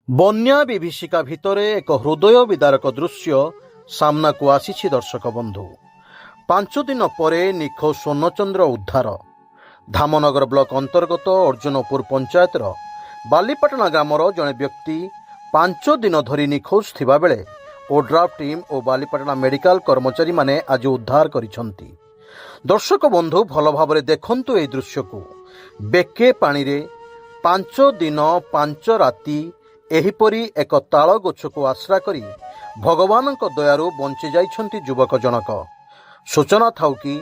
ବନ୍ୟା ବିଭୀଷିକା ଭିତରେ ଏକ ହୃଦୟ ବିଦାରକ ଦୃଶ୍ୟ ସାମ୍ନାକୁ ଆସିଛି। ଦର୍ଶକ ବନ୍ଧୁ, 5 ଦିନ ପରେ ନିଖୋଜ ସ୍ୱର୍ଣ୍ଣଚନ୍ଦ୍ର ଉଦ୍ଧାର। ଧାମନଗର ବ୍ଲକ ଅନ୍ତର୍ଗତ ଅର୍ଜୁନପୁର ପଞ୍ଚାୟତର ବାଲିପାଟଣା ଗ୍ରାମର ଜଣେ ବ୍ୟକ୍ତି 5 ଦିନ ଧରି ନିଖୋଜ ଥିବାବେଳେ ଓଡ୍ରାଫ୍ ଟିମ୍ ଓ ବାଲିପାଟଣା ମେଡିକାଲ କର୍ମଚାରୀମାନେ ଆଜି ଉଦ୍ଧାର କରିଛନ୍ତି। ଦର୍ଶକ ବନ୍ଧୁ, ଭଲ ଭାବରେ ଦେଖନ୍ତୁ ଏହି ଦୃଶ୍ୟକୁ। ବେକେ ପାଣିରେ 5 ଦିନ 5 ରାତି ଏହିପରି ଏକ ତାଳ ଗଛକୁ ଆଶ୍ରା କରି ଭଗବାନଙ୍କ ଦୟାରୁ ବଞ୍ଚି ଯାଇଛନ୍ତି ଯୁବକ ଜଣକ। ସୂଚନା ଥାଉକି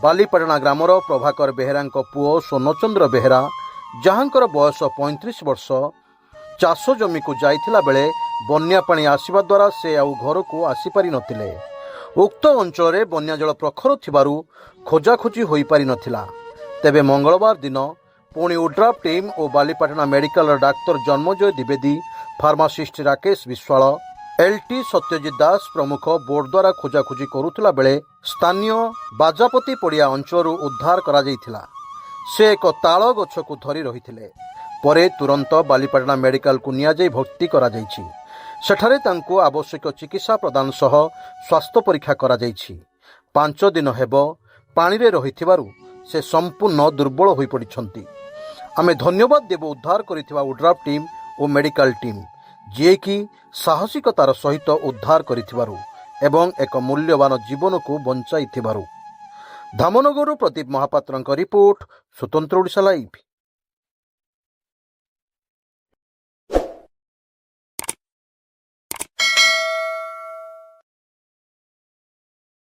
ବାଲିପାଟଣା ଗ୍ରାମର ପ୍ରଭାକର ବେହେରାଙ୍କ ପୁଅ ସ୍ୱର୍ଣ୍ଣଚନ୍ଦ୍ର ବେହେରା, ଯାହାଙ୍କର ବୟସ 35 ବର୍ଷ, ଚାଷ ଜମିକୁ ଯାଇଥିଲା ବେଳେ ବନ୍ୟା ପାଣି ଆସିବା ଦ୍ୱାରା ସେ ଆଉ ଘରକୁ ଆସିପାରିନଥିଲେ। ଉକ୍ତ ଅଞ୍ଚଳରେ ବନ୍ୟା ଜଳ ପ୍ରଖର ଥିବାରୁ ଖୋଜାଖୋଜି ହୋଇପାରିନଥିଲା। ତେବେ ମଙ୍ଗଳବାର ଦିନ ପୁଣି ଓଡ୍ରାଫ୍ ଟିମ୍ ଓ ବାଲିପାଟଣା ମେଡିକାଲର ଡାକ୍ତର ଜନ୍ମଜୟ ଦ୍ୱିବେଦୀ, ଫାର୍ମାସିଷ୍ଟ ରାକେଶ ବିଶ୍ୱାଳ, ଏଲ୍ଟି ସତ୍ୟଜିତ ଦାସ ପ୍ରମୁଖ ବୋର୍ଡ ଦ୍ୱାରା ଖୋଜାଖୋଜି କରୁଥିଲା ବେଳେ ସ୍ଥାନୀୟ ବାଜାପତି ପଡ଼ିଆ ଅଞ୍ଚଳରୁ ଉଦ୍ଧାର କରାଯାଇଥିଲା। ସେ ଏକ ତାଳ ଗଛକୁ ଧରି ରହିଥିଲେ। ପରେ ତୁରନ୍ତ ବାଲିପାଟଣା ମେଡିକାଲକୁ ନିଆଯାଇ ଭର୍ତ୍ତି କରାଯାଇଛି। ସେଠାରେ ତାଙ୍କୁ ଆବଶ୍ୟକ ଚିକିତ୍ସା ପ୍ରଦାନ ସହ ସ୍ୱାସ୍ଥ୍ୟ ପରୀକ୍ଷା କରାଯାଇଛି। 5 ଦିନ ହେବ ପାଣିରେ ରହିଥିବାରୁ ସେ ସମ୍ପୂର୍ଣ୍ଣ ଦୁର୍ବଳ ହୋଇପଡ଼ିଛନ୍ତି। ଆମେ ଧନ୍ୟବାଦ ଦେବୁ ଉଦ୍ଧାର କରିଥିବା ଓଡ୍ରାଫ୍ ଟିମ୍ ଓ ମେଡିକାଲ ଟିମ୍, ଯିଏକି ସାହସିକତାର ସହିତ ଉଦ୍ଧାର କରିଥିବାରୁ ଏବଂ ଏକ ମୂଲ୍ୟବାନ ଜୀବନକୁ ବଞ୍ଚାଇଥିବାରୁ। ଧାମନଗରରୁ ପ୍ରଦୀପ ମହାପାତ୍ରଙ୍କ ରିପୋର୍ଟ, ସ୍ୱତନ୍ତ୍ର ଓଡ଼ିଶା ଲାଇଭ୍।